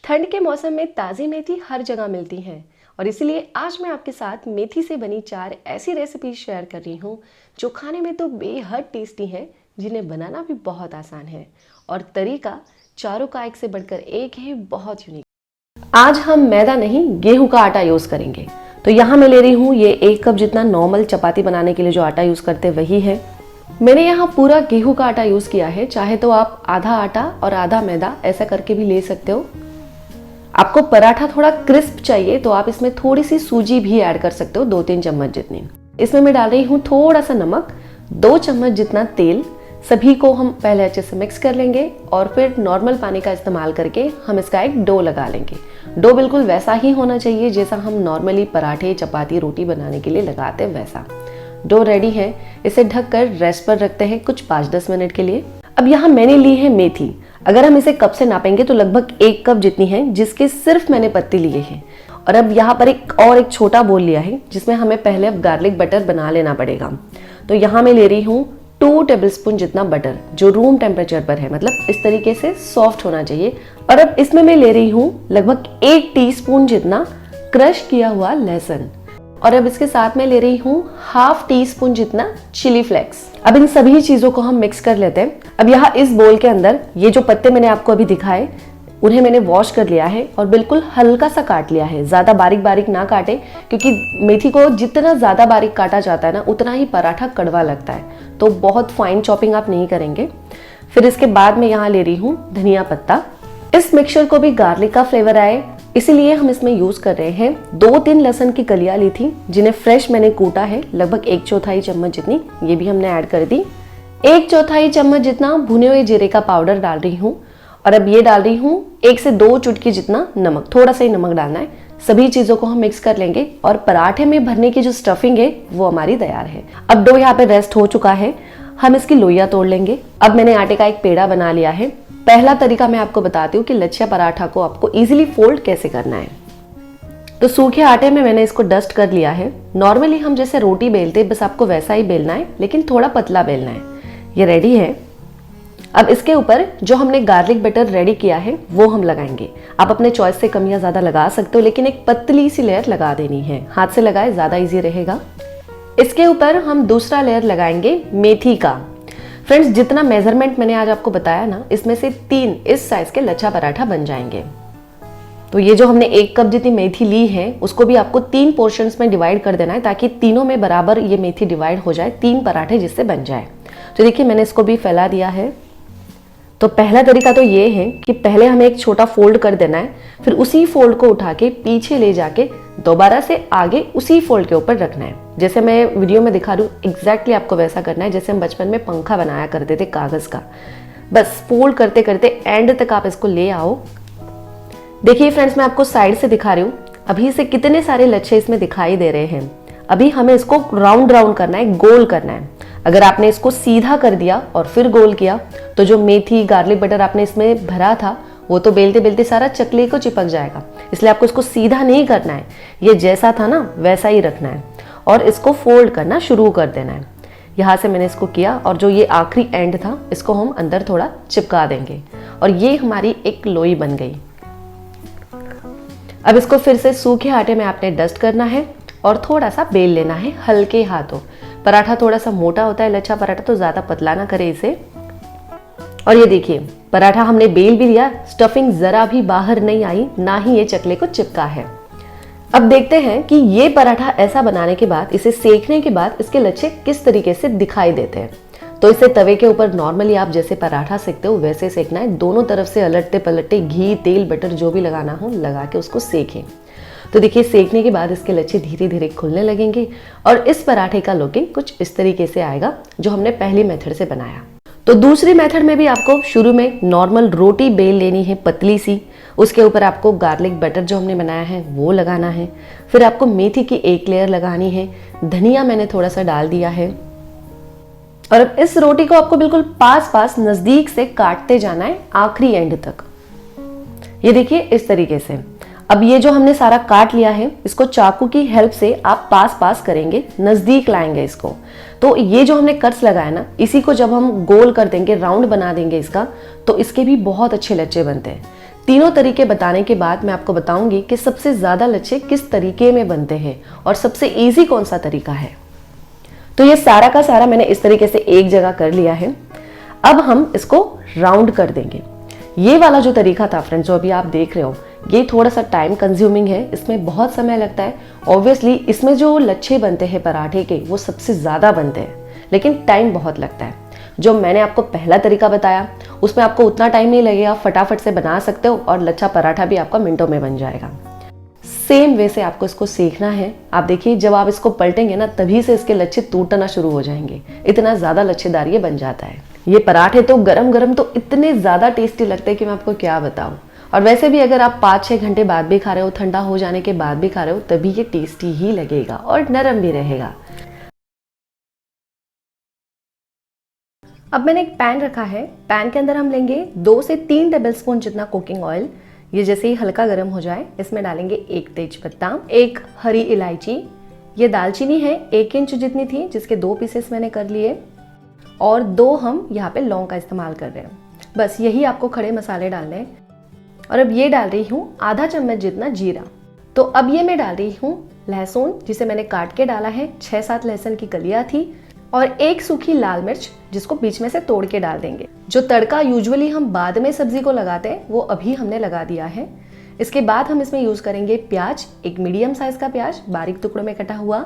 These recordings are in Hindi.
ठंड के मौसम में ताज़ी मेथी हर जगह मिलती हैं और इसीलिए आज मैं आपके साथ मेथी से बनी 4 ऐसी रेसिपी शेयर कर रही हूँ जो खाने में तो बेहद टेस्टी हैं, जिन्हें बनाना भी बहुत आसान है और तरीका चारों का एक से बढ़कर एक है, बहुत यूनिक। आज हम मैदा नहीं गेहूं का आटा यूज़ करेंगे। तो यहाँ मैं ले रही हूँ ये 1 कप जितना नॉर्मल चपाती बनाने के लिए जो आटा यूज़ करते हैं वही है। मैंने यहाँ पूरा गेहूं का आटा यूज़ किया है, चाहे तो आप आधा आटा और आधा मैदा ऐसा करके भी ले सकते हो। आपको पराठा थोड़ा क्रिस्प चाहिए तो आप इसमें थोड़ी सी सूजी भी ऐड कर सकते हो, 2-3 चम्मच जितनी। इसमें मैं डाल रही हूँ थोड़ा सा नमक, 2 चम्मच जितना तेल। सभी को हम पहले अच्छे से मिक्स कर लेंगे और फिर नॉर्मल पानी का इस्तेमाल करके हम इसका एक डो लगा लेंगे। डो बिल्कुल वैसा ही होना चाहिए जैसा हम नॉर्मली पराठे, चपाती, रोटी बनाने के लिए लगाते हैं वैसा। डो रेडी है, इसे ढककर रेस्ट पर रखते हैं कुछ 5-10 मिनट के लिए। अब यहाँ मैंने ली है मेथी। अगर हम इसे कप से नापेंगे तो लगभग 1 कप जितनी है, जिसके सिर्फ मैंने पत्ते लिए हैं। और अब यहाँ पर एक छोटा बोल लिया है जिसमें हमें पहले अब गार्लिक बटर बना लेना पड़ेगा। तो यहाँ मैं ले रही हूँ 2 टेबलस्पून जितना बटर, जो रूम टेम्परेचर पर है, मतलब इस तरीके से सॉफ्ट होना चाहिए। और अब इसमें मैं ले रही हूँ लगभग 1 टीस्पून जितना क्रश किया हुआ लहसुन। और अब इसके साथ में ले रही हूँ 1/2 टीस्पून जितना चिली फ्लेक्स। अब इन सभी चीजों को हम मिक्स कर लेते हैं। अब यहाँ इस बोल के अंदर ये जो पत्ते मैंने आपको अभी दिखाए, उन्हें मैंने वॉश कर लिया है और बिल्कुल हल्का सा काट लिया है। ज्यादा बारीक बारीक ना काटे, क्योंकि मेथी को जितना ज्यादा बारीक काटा जाता है ना, उतना ही पराठा कड़वा लगता है। तो बहुत फाइन चॉपिंग आप नहीं करेंगे। फिर इसके बाद में यहाँ ले रही हूँ धनिया पत्ता। इस मिक्सचर को भी गार्लिक का फ्लेवर आए इसीलिए हम इसमें यूज कर रहे हैं। 2-3 लहसुन की कलियां ली थी जिन्हें फ्रेश मैंने कूटा है, लगभग 1/4 चम्मच जितनी, ये भी हमने ऐड कर दी। 1/4 चम्मच जितना भुने हुए जीरे का पाउडर डाल रही हूँ। और अब ये डाल रही हूँ 1 से 2 चुटकी जितना नमक, थोड़ा सा ही नमक डालना है। सभी चीजों को हम मिक्स कर लेंगे और पराठे में भरने की जो स्टफिंग है वो हमारी तैयार है। अब डो यहाँ पे रेस्ट हो चुका है, हम इसकी लोइयां तोड़ लेंगे। अब मैंने आटे का एक पेड़ा बना लिया है। पहला तरीका मैं आपको बताती हूँ कि लच्छा पराठा को आपको इजीली फोल्ड कैसे करना है। तो सूखे आटे में मैंने इसको डस्ट कर लिया है। नॉर्मली हम जैसे रोटी बेलते हैं, बस आपको वैसा ही बेलना है, लेकिन थोड़ा पतला बेलना है। ये रेडी है। अब इसके ऊपर जो हमने गार्लिक बटर रेडी किया है वो हम लगाएंगे। आप अपने चॉइस से कम या ज्यादा लगा सकते हो, लेकिन एक पतली सी लेयर लगा देनी है। हाथ से लगाए, ज्यादा इजी रहेगा। इसके ऊपर हम दूसरा लेयर लगाएंगे मेथी का। फ्रेंड्स, जितना मेजरमेंट मैंने आज आपको बताया ना, इसमें से 3 इस साइज के लच्छा पराठा बन जाएंगे। तो ये जो हमने 1 कप जितनी मेथी ली है उसको भी आपको 3 पोर्शंस में डिवाइड कर देना है, ताकि तीनों में बराबर ये मेथी डिवाइड हो जाए, 3 पराठे जिससे बन जाए। तो देखिए मैंने इसको भी फैला दिया है। तो पहला तरीका तो ये है कि पहले हमें एक छोटा फोल्ड कर देना है, फिर उसी फोल्ड को उठा के पीछे ले जाके दोबारा से आगे उसी फोल्ड के ऊपर रखना है। जैसे मैं वीडियो में दिखा रही हूँ, एग्जैक्टली आपको वैसा करना है जैसे हम बचपन में पंखा बनाया करते थे कागज का। बस फोल्ड करते करते एंड तक आप इसको ले आओ। देखिए फ्रेंड्स, मैं आपको साइड से दिखा रही हूँ, अभी से कितने सारे लच्छे इसमें दिखाई दे रहे हैं। अभी हमें इसको राउंड राउंड करना है, गोल करना है। अगर आपने इसको सीधा कर दिया और फिर गोल किया तो जो मेथी गार्लिक बटर आपने इसमें भरा था वो तो बेलते बेलते सारा चकले को चिपक जाएगा। इसलिए आपको इसको सीधा नहीं करना है, ये जैसा था ना वैसा ही रखना है और इसको फोल्ड करना शुरू कर देना है। यहाँ से मैंने इसको किया और जो ये आखिरी एंड था इसको हम अंदर थोड़ा चिपका देंगे और ये हमारी एक लोई बन गई। अब इसको फिर से सूखे आटे में आपने डस्ट करना है और थोड़ा सा बेल लेना है हल्के हाथों। पराठा थोड़ा सा मोटा होता है लच्छा पराठा, तो ज्यादा पतला ना करे इसे। और ये देखिए पराठा हमने बेल भी लिया, स्टफिंग जरा भी बाहर नहीं आई, ना ही ये चकले को चिपका है। अब देखते हैं कि ये पराठा ऐसा बनाने के बाद, इसे सेकने के बाद इसके लच्छे किस तरीके से दिखाई देते हैं। तो इसे तवे के ऊपर नॉर्मली आप जैसे पराठा सेकते हो वैसे सेकना है। दोनों तरफ से अलटते पलटते घी, तेल, बटर जो भी लगाना हो लगा के उसको सेकें। तो देखिए सेकने के बाद इसके लच्छे धीरे धीरे खुलने लगेंगे और इस पराठे का लुकिंग कुछ इस तरीके से आएगा जो हमने पहली मेथड से बनाया। तो दूसरी मेथड में भी आपको शुरू में नॉर्मल रोटी बेल लेनी है पतली सी, उसके ऊपर आपको गार्लिक बटर जो हमने बनाया है वो लगाना है। फिर आपको मेथी की एक लेयर लगानी है, धनिया मैंने थोड़ा सा डाल दिया है। और अब इस रोटी को आपको बिल्कुल पास पास नजदीक से काटते जाना है आखिरी एंड तक। ये देखिए इस तरीके से। अब ये जो हमने सारा काट लिया है इसको चाकू की हेल्प से आप पास पास करेंगे, नजदीक लाएंगे इसको। तो ये जो हमने कट्स लगाया ना, इसी को जब हम गोल कर देंगे, राउंड बना देंगे इसका, तो इसके भी बहुत अच्छे लच्छे बनते हैं। तीनों तरीके बताने के बाद मैं आपको बताऊंगी कि सबसे ज़्यादा लच्छे किस तरीके में बनते हैं और सबसे इजी कौन सा तरीका है। तो ये सारा का सारा मैंने इस तरीके से एक जगह कर लिया है। अब हम इसको राउंड कर देंगे। ये वाला जो तरीका था फ्रेंड्स, जो अभी आप देख रहे हो, ये थोड़ा सा टाइम कंज्यूमिंग है, इसमें बहुत समय लगता है। ऑब्वियसली इसमें जो लच्छे बनते हैं पराठे के वो सबसे ज़्यादा बनते हैं, लेकिन टाइम बहुत लगता है। जो मैंने आपको पहला तरीका बताया उसमें आपको उतना टाइम नहीं लगेगा, फटाफट से बना सकते हो और लच्छा पराठा भी आपका मिनटों में बन जाएगा। सेम वे से आपको इसको सीखना है। आप देखिए जब आप इसको पलटेंगे ना तभी से इसके लच्छे टूटना शुरू हो जाएंगे, इतना ज़्यादा लच्छेदार ये बन जाता है। ये पराठे तो गरम गरम तो इतने ज़्यादा टेस्टी लगते हैं कि मैं आपको क्या बताऊँ। और वैसे भी अगर आप 5-6 घंटे बाद भी खा रहे हो, ठंडा हो जाने के बाद भी खा रहे हो, तभी ये टेस्टी ही लगेगा और नरम भी रहेगा। अब मैंने एक पैन रखा है। पैन के अंदर हम लेंगे 2 से 3 टेबलस्पून जितना कुकिंग ऑयल। ये जैसे ही हल्का गर्म हो जाए इसमें डालेंगे 1 तेजपत्ता, 1 हरी इलायची, ये दालचीनी है 1 इंच जितनी थी, जिसके 2 पीसेस मैंने कर लिए, और 2 हम यहाँ पे लौंग का इस्तेमाल कर रहे हैं। बस यही आपको खड़े मसाले डालने हैं। और अब ये डाल रही हूँ आधा चम्मच जितना जीरा। तो अब ये मैं डाल रही हूँ लहसुन, जिसे मैंने काट के डाला है। 6-7 लहसुन की कलियां थी, और 1 सूखी लाल मिर्च, जिसको बीच में से तोड़ के डाल देंगे। जो तड़का यूजुअली हम बाद में सब्जी को लगाते हैं वो अभी हमने लगा दिया है। इसके बाद हम इसमें यूज करेंगे प्याज, एक मीडियम साइज का प्याज बारीक टुकड़ों में कटा हुआ।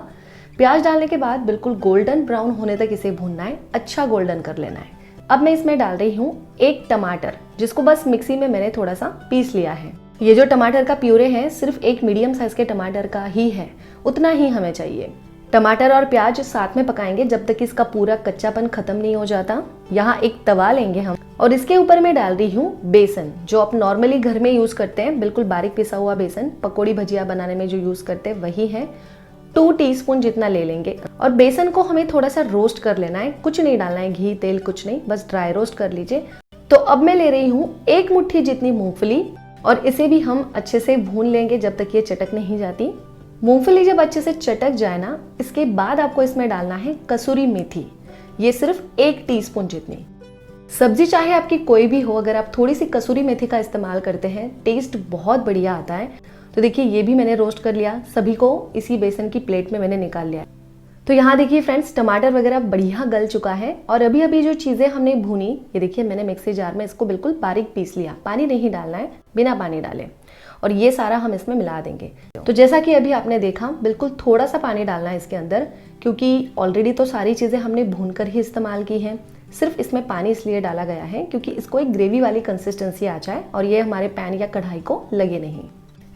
प्याज डालने के बाद बिल्कुल गोल्डन ब्राउन होने तक इसे भूनना है, अच्छा गोल्डन कर लेना है। अब मैं इसमें डाल रही हूँ 1 टमाटर, जिसको बस मिक्सी में मैंने थोड़ा सा पीस लिया है। ये जो टमाटर का प्यूरे है सिर्फ एक मीडियम साइज के टमाटर का ही है, उतना ही हमें चाहिए। टमाटर और प्याज साथ में पकाएंगे जब तक इसका पूरा कच्चापन खत्म नहीं हो जाता। यहाँ एक तवा लेंगे हम, और इसके ऊपर मैं डाल रही हूँ बेसन, जो आप नॉर्मली घर में यूज करते हैं, बिल्कुल बारीक पिसा हुआ बेसन। पकौड़ी भजिया बनाने में जो यूज करते हैं वही है। 2 टीस्पून जितना ले लेंगे, और बेसन को हमें थोड़ा सा रोस्ट कर लेना है, कुछ नहीं डालना है, घी तेल कुछ नहीं, बस ड्राई रोस्ट कर लीजिए। तो अब मैं ले रही हूँ 1 मुट्ठी जितनी मूंगफली, और इसे भी हम अच्छे से भून लेंगे जब तक ये चटक नहीं जाती। मूंगफली जब अच्छे से चटक जाए ना, इसके बाद आपको इसमें डालना है कसूरी मेथी, ये सिर्फ 1 टीस्पून जितनी। सब्जी चाहे आपकी कोई भी हो, अगर आप थोड़ी सी कसूरी मेथी का इस्तेमाल करते हैं टेस्ट बहुत बढ़िया आता है। तो देखिए ये भी मैंने रोस्ट कर लिया, सभी को इसी बेसन की प्लेट में मैंने निकाल लिया। तो यहाँ देखिए फ्रेंड्स, टमाटर वगैरह बढ़िया गल चुका है, और अभी अभी जो चीज़ें हमने भूनी, ये देखिए मैंने मिक्सी जार में इसको बिल्कुल बारीक पीस लिया। पानी नहीं डालना है, बिना पानी डाले, और ये सारा हम इसमें मिला देंगे। तो जैसा कि अभी आपने देखा, बिल्कुल थोड़ा सा पानी डालना है इसके अंदर, क्योंकि ऑलरेडी तो सारी चीज़ें हमने भून कर ही इस्तेमाल की हैं। सिर्फ इसमें पानी इसलिए डाला गया है क्योंकि इसको एक ग्रेवी वाली कंसिस्टेंसी आ जाए और ये हमारे पैन या कढ़ाई को लगे नहीं।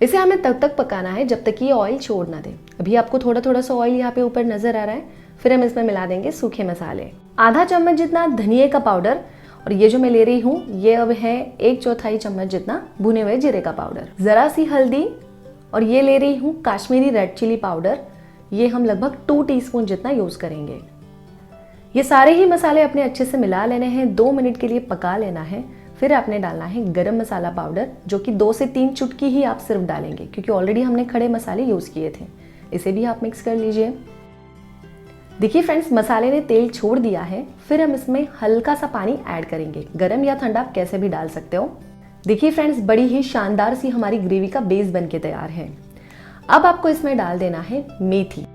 इसे हमें तब तक पकाना है जब तक ये ऑयल छोड़ ना दे। अभी आपको थोड़ा थोड़ा सा ऑयल यहाँ पे ऊपर नजर आ रहा है। फिर हम इसमें मिला देंगे सूखे मसाले, आधा चम्मच जितना धनिये का पाउडर, और ये जो मैं ले रही हूँ ये अब है 1/4 चम्मच जितना भुने हुए जीरे का पाउडर, जरा सी हल्दी, और ये ले रही हूँ काश्मीरी रेड चिली पाउडर, ये हम लगभग 2 टीस्पून जितना यूज करेंगे। ये सारे ही मसाले अपने अच्छे से मिला लेने हैं, 2 मिनट के लिए पका लेना है। फिर आपने डालना है गरम मसाला पाउडर, जो कि 2 से 3 चुटकी ही आप सिर्फ डालेंगे, क्योंकि ऑलरेडी हमने खड़े मसाले यूज किए थे। इसे भी आप मिक्स कर लीजिए। देखिए फ्रेंड्स, मसाले ने तेल छोड़ दिया है। फिर हम इसमें हल्का सा पानी ऐड करेंगे, गरम या ठंडा आप कैसे भी डाल सकते हो। देखिए फ्रेंड्स, बड़ी ही शानदार सी हमारी ग्रेवी का बेस बन के तैयार है। अब आपको इसमें डाल देना है मेथी।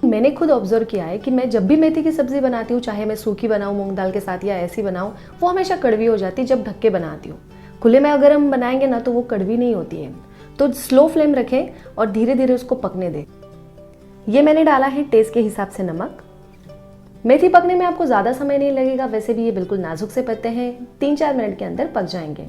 मैंने खुद ऑब्जर्व किया है कि मैं जब भी मेथी की सब्जी बनाती हूँ, चाहे मैं सूखी बनाऊँ मूंग दाल के साथ या ऐसी बनाऊँ, वो हमेशा कड़वी हो जाती है जब ढक के बनाती हूँ। खुले में अगर हम बनाएंगे ना तो वो कड़वी नहीं होती है। तो स्लो फ्लेम रखें और धीरे धीरे उसको पकने दें। ये मैंने डाला है टेस्ट के हिसाब से नमक। मेथी पकने में आपको ज़्यादा समय नहीं लगेगा, वैसे भी ये बिल्कुल नाजुक से पत्ते हैं, 3-4 मिनट के अंदर पक जाएंगे।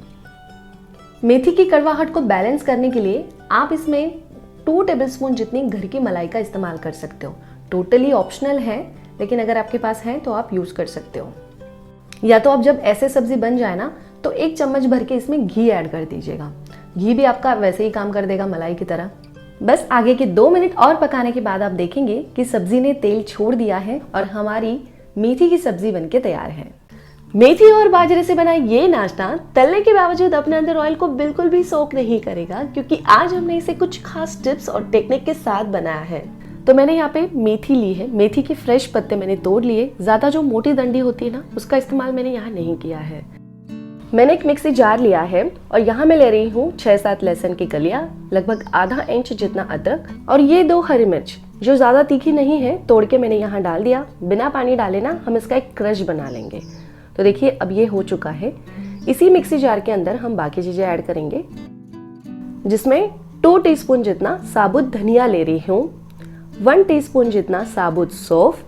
मेथी की कड़वाहट को बैलेंस करने के लिए आप इसमें 2 टेबलस्पून जितनी घर की मलाई का इस्तेमाल कर सकते हो। टोटली ऑप्शनल है, लेकिन अगर आपके पास है तो आप यूज़ कर सकते हो। या तो अब जब ऐसे सब्जी बन जाए ना तो 1 चम्मच भर के इसमें घी ऐड कर दीजिएगा। घी भी आपका वैसे ही काम कर देगा मलाई की तरह। बस आगे के 2 मिनट और पकाने के बाद आप देखेंगे कि सब्जी ने तेल छोड़ दिया है और हमारी मेथी की सब्जी बनके तैयार है। मेथी और बाजरे से बना ये नाश्ता तलने के बावजूद अपने अंदर ऑयल को बिल्कुल भी सोक नहीं करेगा, क्योंकि आज हमने इसे कुछ खास टिप्स और टेक्निक के साथ बनाया है। तो मैंने यहाँ पे मेथी ली है, मेथी के फ्रेश पत्ते मैंने तोड़ लिए। ज्यादा जो मोटी डंडी होती है ना, उसका इस्तेमाल मैंने यहाँ नहीं किया है। मैंने एक मिक्सी जार लिया है और यहाँ मैं ले रही हूँ 6-7 लहसुन की कलियां, लगभग आधा इंच जितना अदरक और ये 2 हरी मिर्च जो ज़्यादा तीखी नहीं है, तोड़ के मैंने यहाँ डाल दिया। बिना पानी डाले ना हम इसका एक क्रश बना लेंगे। तो देखिए अब ये हो चुका है। इसी मिक्सी जार के अंदर हम बाकी चीज़ें ऐड करेंगे, जिसमें 2 टीस्पून जितना साबुत धनिया ले रही हूँ, 1 टीस्पून जितना साबुत सौंफ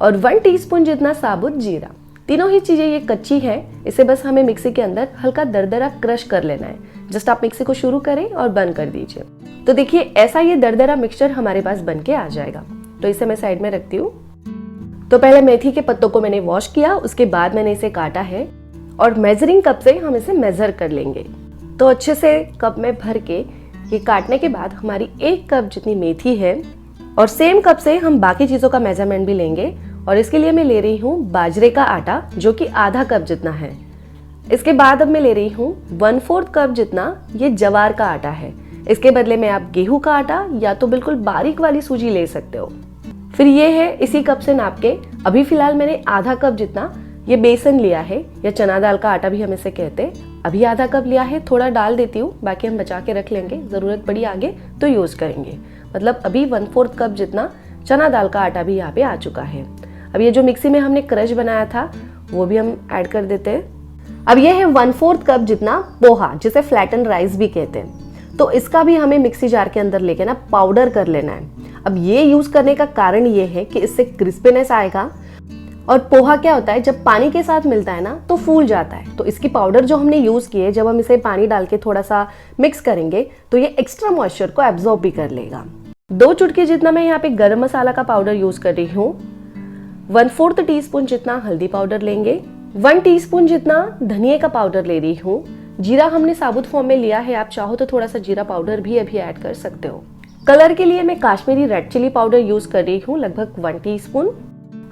और 1 टीस्पून जितना साबुत जीरा। तीनों ही चीज़ें ये कच्ची है, इसे बस हमें मिक्सी के अंदर हल्का दरदरा क्रश कर लेना है। जस्ट आप मिक्सी को शुरू करें और बंद कर दीजिए। तो देखिए ऐसा ये दरदरा मिक्सचर हमारे पास बन के आ जाएगा। तो इसे मैं साइड में रखती हूँ। तो पहले मेथी के पत्तों को मैंने वॉश किया, उसके बाद मैंने इसे काटा है और मेजरिंग कप से हम इसे मेजर कर लेंगे। तो अच्छे से कप में भर के ये काटने के बाद हमारी 1 कप जितनी मेथी है और सेम कप से हम बाकी चीज़ों का मेजरमेंट भी लेंगे। और इसके लिए मैं ले रही हूँ बाजरे का आटा जो कि आधा कप जितना है। इसके बाद अब मैं ले रही हूँ 1/4 कप जितना ये जवार का आटा है। इसके बदले में आप गेहूं का आटा या तो बिल्कुल बारीक वाली सूजी ले सकते हो। फिर ये है इसी कप से नाप के, अभी फिलहाल मैंने आधा कप जितना ये बेसन लिया है या चना दाल का आटा भी हम इसे कहते हैं। अभी आधा कप लिया है, थोड़ा डाल देती हूँ, बाकी हम बचा के रख लेंगे, जरूरत पड़ी आगे तो यूज करेंगे। मतलब अभी 1/4 कप जितना चना दाल का आटा भी यहाँ पे आ चुका है। अब ये जो मिक्सी में हमने क्रश बनाया था वो भी हम ऐड कर देते हैं। अब ये है 1/4 कप जितना पोहा, जिसे फ्लैटन राइस भी कहते हैं। तो इसका भी हमें मिक्सी जार के अंदर लेके ना पाउडर कर लेना है। अब ये यूज करने का कारण ये है कि इससे क्रिस्पीनेस आएगा। और पोहा क्या होता है, जब पानी के साथ मिलता है ना तो फूल जाता है। तो इसकी पाउडर जो हमने यूज की है, जब हम इसे पानी डाल के थोड़ा सा मिक्स करेंगे तो ये एक्स्ट्रा मॉइस्चर को एब्जॉर्ब भी कर लेगा। 2 चुटकी जितना मैं यहाँ पे गरम मसाला का पाउडर यूज कर रही हूँ। 1/4 टीस्पून जितना हल्दी पाउडर लेंगे, 1 टीस्पून जितना धनिया का पाउडर ले रही हूँ। जीरा हमने साबुत फॉर्म में लिया है, आप चाहो तो थोड़ा सा जीरा पाउडर भी अभी ऐड कर सकते हो। कलर के लिए मैं Kashmiri red chilli powder use कर रही हूँ, लगभग 1 टीस्पून।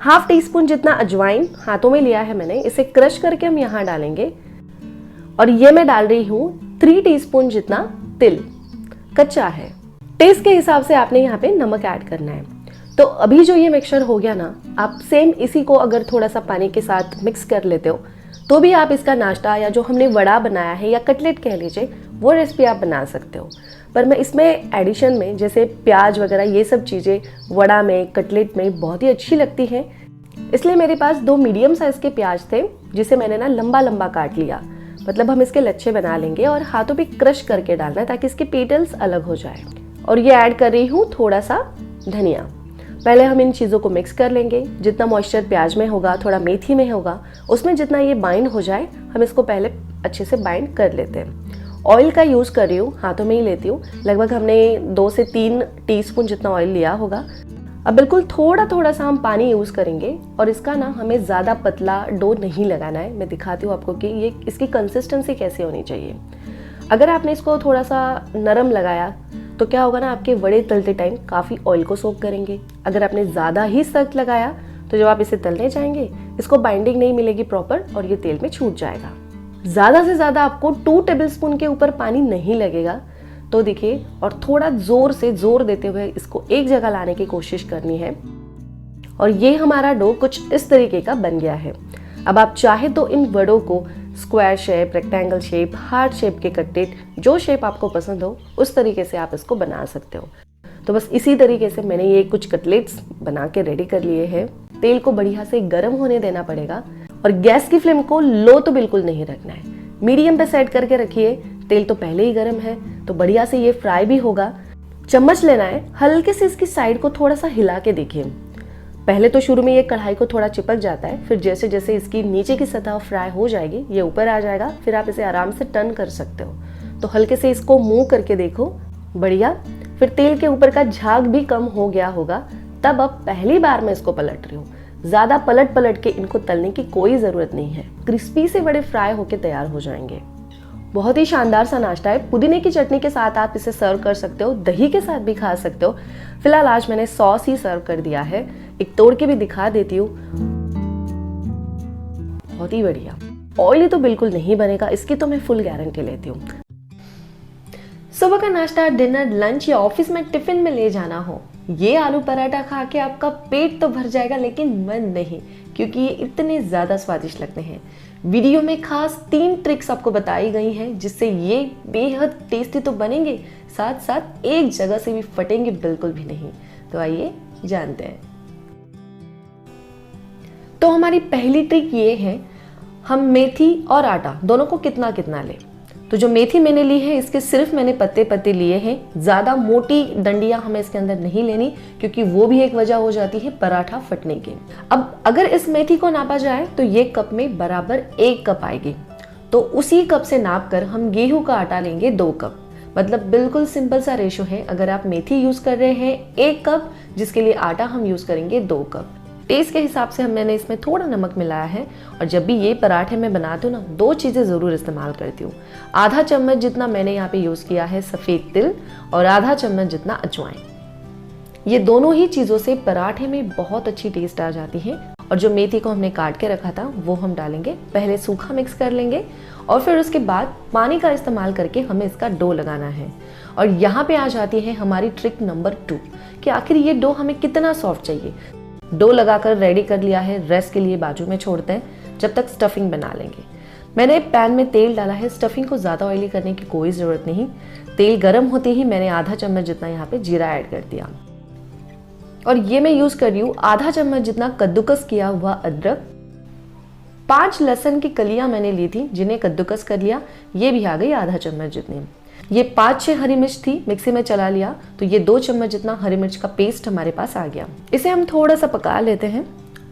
1/2 टीस्पून जितना अजवाइन हाथों में लिया है मैंने, इसे क्रश करके हम यहाँ डालेंगे। और ये मैं डाल रही हूँ 3 टीस्पून जितना तिल, कच्चा है। टेस्ट के हिसाब से आपने यहाँ पे नमक ऐड करना है। तो अभी जो ये मिक्सचर हो गया ना, आप सेम इसी को अगर थोड़ा सा पानी के साथ मिक्स कर लेते हो तो भी आप इसका नाश्ता या जो हमने वड़ा बनाया है या कटलेट कह लीजिए, वो रेसिपी आप बना सकते हो। पर मैं इसमें एडिशन में जैसे प्याज वगैरह ये सब चीज़ें वड़ा में कटलेट में बहुत ही अच्छी लगती हैं, इसलिए मेरे पास 2 मीडियम साइज़ के प्याज थे जिसे मैंने ना लंबा लंबा काट लिया। मतलब हम इसके लच्छे बना लेंगे और हाथों पे क्रश करके डालना है ताकि इसके पेटल्स अलग हो जाए। और ये ऐड कर रही हूँ थोड़ा सा धनिया। पहले हम इन चीज़ों को मिक्स कर लेंगे। जितना मॉइस्चर प्याज में होगा, थोड़ा मेथी में होगा, उसमें जितना ये बाइंड हो जाए हम इसको पहले अच्छे से बाइंड कर लेते हैं। ऑयल का यूज़ कर रही हूँ, हाथों में ही लेती हूँ। लगभग हमने 2 से 3 टीस्पून जितना ऑयल लिया होगा। अब बिल्कुल थोड़ा थोड़ा सा हम पानी यूज़ करेंगे और इसका ना हमें ज़्यादा पतला डो नहीं लगाना है। मैं दिखाती हूँ आपको कि ये इसकी कंसिस्टेंसी कैसी होनी चाहिए। अगर आपने इसको थोड़ा सा नरम लगाया तो क्या होगा ना, आपके वड़े तलते टाइम काफ़ी ऑयल को सोक करेंगे। अगर आपने ज़्यादा ही सख्त लगाया तो जब आप इसे तलने जाएंगे इसको बाइंडिंग नहीं मिलेगी प्रॉपर और ये तेल में छूट जाएगा। ज़्यादा से ज़्यादा आपको 2 टेबलस्पून के ऊपर पानी नहीं लगेगा। तो देखिए, और थोड़ा ज़ोर से जोर देते हुए इसको एक जगह लाने की कोशिश करनी है। और ये हमारा डो कुछ इस तरीके का बन गया है। अब आप चाहे तो इन वड़ों को square shape, rectangle shape, heart shape के कटलेट, जो शेप आपको पसंद हो उस तरीके से आप इसको बना सकते हो। तो बस इसी तरीके से मैंने ये कुछ कटलेट्स बना के रेडी कर लिए हैं। तेल को बढ़िया से गर्म होने देना पड़ेगा और गैस की फ्लेम को लो तो बिल्कुल नहीं रखना है, मीडियम पे सेट करके रखिए। तेल तो पहले ही गर्म है तो बढ़िया से ये फ्राई भी होगा। चम्मच लेना है, हल्के से इसकी साइड को थोड़ा सा हिला के देखिए। पहले तो शुरू में ये कढ़ाई को थोड़ा चिपक जाता है, फिर जैसे जैसे इसकी नीचे की सतह फ्राई हो जाएगी ये ऊपर आ जाएगा, फिर आप इसे आराम से टर्न कर सकते हो। तो हल्के से इसको मूव करके देखो, बढ़िया। फिर तेल के ऊपर का झाग भी कम हो गया होगा। तब अब पहली बार मैं इसको पलट रही हूँ। ज़्यादा पलट पलट के इनको तलने की कोई ज़रूरत नहीं है, क्रिस्पी से बड़े फ्राई होके तैयार हो जाएंगे। बहुत ही शानदार सा नाश्ता है। पुदीने की चटनी के साथ आप इसे सर्व कर सकते हो, दही के साथ भी खा सकते हो। फिलहाल आज मैंने सॉस ही सर्व कर दिया है। एक तोड़ के भी दिखा देती हूँ। बहुत ही बढ़िया। ऑयली तो बिल्कुल नहीं बनेगा, इसकी तो मैं फुल गारंटी लेती हूँ। सुबह का नाश्ता, डिनर, लंच या ऑफिस में टिफिन में ले जाना हो, ये आलू पराठा खा के आपका पेट तो भर जाएगा लेकिन मन नहीं, क्योंकि ये इतने ज़्यादा स्वादिष्ट लगते हैं। वीडियो में खास 3 ट्रिक्स आपको बताई गई हैं जिससे ये बेहद टेस्टी तो बनेंगे, साथ साथ एक जगह से भी फटेंगे बिल्कुल भी नहीं। तो आइए जानते हैं। तो हमारी पहली ट्रिक ये है, हम मेथी और आटा दोनों को कितना कितना लें। तो जो मेथी मैंने ली है इसके सिर्फ मैंने पत्ते पत्ते लिए हैं, ज़्यादा मोटी डंडियां हमें इसके अंदर नहीं लेनी क्योंकि वो भी एक वजह हो जाती है पराठा फटने की। अब अगर इस मेथी को नापा जाए तो ये कप में बराबर 1 कप आएगी। तो उसी कप से नाप कर हम गेहूं का आटा लेंगे 2 कप। मतलब बिल्कुल सिंपल सा रेशो है। अगर आप मेथी यूज कर रहे हैं 1 कप, जिसके लिए आटा हम यूज करेंगे 2 कप। टेस्ट के हिसाब से मैंने इसमें थोड़ा नमक मिलाया है। और जब भी ये पराठे में बनाती हूँ ना, 2 चीज़ें ज़रूर इस्तेमाल करती हूँ। आधा चम्मच जितना मैंने यहाँ पे यूज़ किया है सफ़ेद तिल और आधा चम्मच जितना अजवाइन। ये दोनों ही चीज़ों से पराठे में बहुत अच्छी टेस्ट आ जाती है। और जो मेथी को हमने काट के रखा था वो हम डालेंगे। पहले सूखा मिक्स कर लेंगे और फिर उसके बाद पानी का इस्तेमाल करके हमें इसका डो लगाना है। और यहाँ पे आ जाती है हमारी ट्रिक नंबर 2 कि आखिर ये डो हमें कितना सॉफ्ट चाहिए। डो लगाकर रेडी कर लिया है, रेस्ट के लिए बाजू में छोड़ते हैं जब तक स्टफिंग बना लेंगे। मैंने पैन में तेल डाला है। स्टफिंग को ज़्यादा ऑयली करने की कोई ज़रूरत नहीं। तेल गर्म होते ही मैंने आधा चम्मच जितना यहाँ पे जीरा ऐड कर दिया। और ये मैं यूज़ कर रही हूँ आधा चम्मच जितना कद्दूकस किया हुआ अदरक। 5 लहसुन की कलियाँ मैंने ली थी जिन्हें कद्दूकस कर लिया, ये भी आ गई आधा चम्मच जितनी। ये 5-6 हरी मिर्च थी, मिक्सी में चला लिया तो ये 2 चम्मच जितना हरी मिर्च का पेस्ट हमारे पास आ गया। इसे हम थोड़ा सा पका लेते हैं।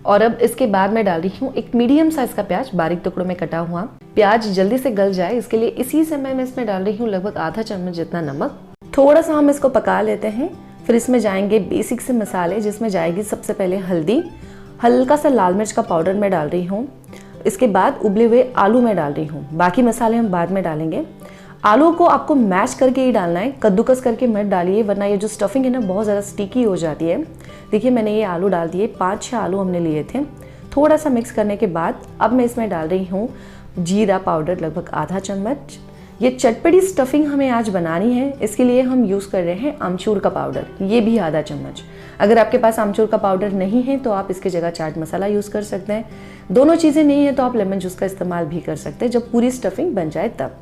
और अब इसके बाद मैं डाल रही हूँ एक मीडियम साइज का प्याज, बारीक टुकड़ों में कटा हुआ। प्याज जल्दी से गल जाए इसके लिए इसी समय मैं इसमें डाल रही हूँ लगभग आधा चम्मच जितना नमक। थोड़ा सा हम इसको पका लेते हैं। फिर इसमें जाएंगे बेसिक से मसाले, जिसमें जाएगी सबसे पहले हल्दी, हल्का सा लाल मिर्च का पाउडर मैं डाल रही हूँ। इसके बाद उबले हुए आलू मैं डाल रही हूँ। बाकी मसाले हम बाद में डालेंगे। आलू को आपको मैश करके ही डालना है, कद्दूकस करके मत डालिए वरना ये जो स्टफिंग है ना बहुत ज़्यादा स्टिकी हो जाती है। देखिए मैंने ये आलू डाल दिए, 5-6 आलू हमने लिए थे। थोड़ा सा मिक्स करने के बाद अब मैं इसमें डाल रही हूँ जीरा पाउडर लगभग आधा चम्मच। ये चटपटी स्टफिंग हमें आज बनानी है, इसके लिए हम यूज़ कर रहे हैं आमचूर का पाउडर, ये भी आधा चम्मच। अगर आपके पास आमचूर का पाउडर नहीं है तो आप इसकी जगह चाट मसाला यूज़ कर सकते हैं। दोनों चीज़ें नहीं है तो आप लेमन जूस का इस्तेमाल भी कर सकते हैं जब पूरी स्टफिंग बन जाए तब।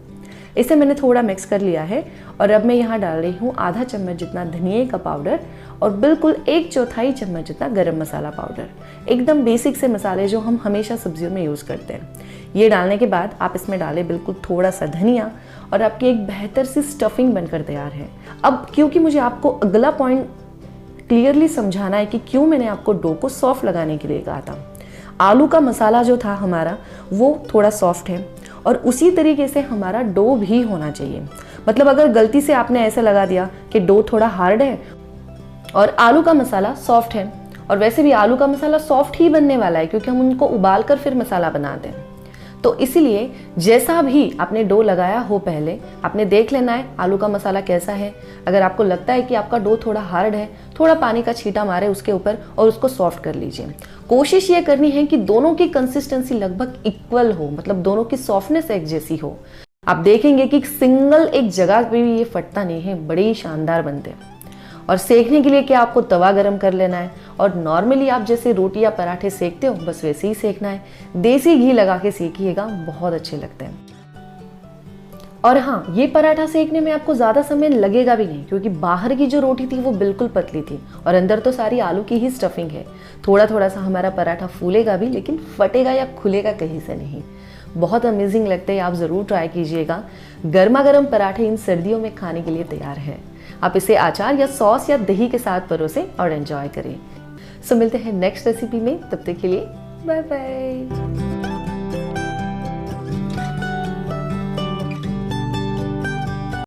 इसे मैंने थोड़ा मिक्स कर लिया है। और अब मैं यहाँ डाल रही हूँ आधा चम्मच जितना धनिया का पाउडर और बिल्कुल 1/4 चम्मच जितना गरम मसाला पाउडर। एकदम बेसिक से मसाले जो हम हमेशा सब्जियों में यूज़ करते हैं। ये डालने के बाद आप इसमें डालें बिल्कुल थोड़ा सा धनिया और आपकी एक बेहतर सी स्टफिंग बनकर तैयार है। अब क्योंकि मुझे आपको अगला पॉइंट क्लियरली समझाना है कि क्यों मैंने आपको डो को सॉफ्ट लगाने के लिए कहा था। आलू का मसाला जो था हमारा वो थोड़ा सॉफ्ट है और उसी तरीके से हमारा डो भी होना चाहिए। मतलब अगर गलती से आपने ऐसे लगा दिया कि डो थोड़ा हार्ड है और आलू का मसाला सॉफ्ट है, और वैसे भी आलू का मसाला सॉफ्ट ही बनने वाला है क्योंकि हम उनको उबाल कर फिर मसाला बनाते हैं, तो इसीलिए जैसा भी आपने डो लगाया हो पहले आपने देख लेना है आलू का मसाला कैसा है। अगर आपको लगता है कि आपका डो थोड़ा हार्ड है, थोड़ा पानी का छींटा मारे उसके ऊपर और उसको सॉफ्ट कर लीजिए। कोशिश ये करनी है कि दोनों की कंसिस्टेंसी लगभग इक्वल हो, मतलब दोनों की सॉफ्टनेस एक जैसी हो। आप देखेंगे कि सिंगल एक जगह पे भी ये फटता नहीं है, बड़े ही शानदार बनते हैं। और सेकने के लिए क्या आपको तवा गरम कर लेना है और नॉर्मली आप जैसे रोटी या पराठे सेकते हो बस वैसे ही सेकना है। देसी घी लगा के सेकिएगा, बहुत अच्छे लगते हैं। और हाँ, ये पराठा सेकने में आपको ज़्यादा समय लगेगा भी नहीं क्योंकि बाहर की जो रोटी थी वो बिल्कुल पतली थी और अंदर तो सारी आलू की ही स्टफिंग है। थोड़ा थोड़ा सा हमारा पराठा फूलेगा भी लेकिन फटेगा या खुलेगा कहीं से नहीं। बहुत अमेजिंग लगते हैं, आप ज़रूर ट्राई कीजिएगा। गर्मा गर्म पराठे इन सर्दियों में खाने के लिए तैयार है। आप इसे अचार या सॉस या दही के साथ परोसें और एंजॉय करें। सो मिलते हैं नेक्स्ट रेसिपी में, तब तक के लिए बाय बाय।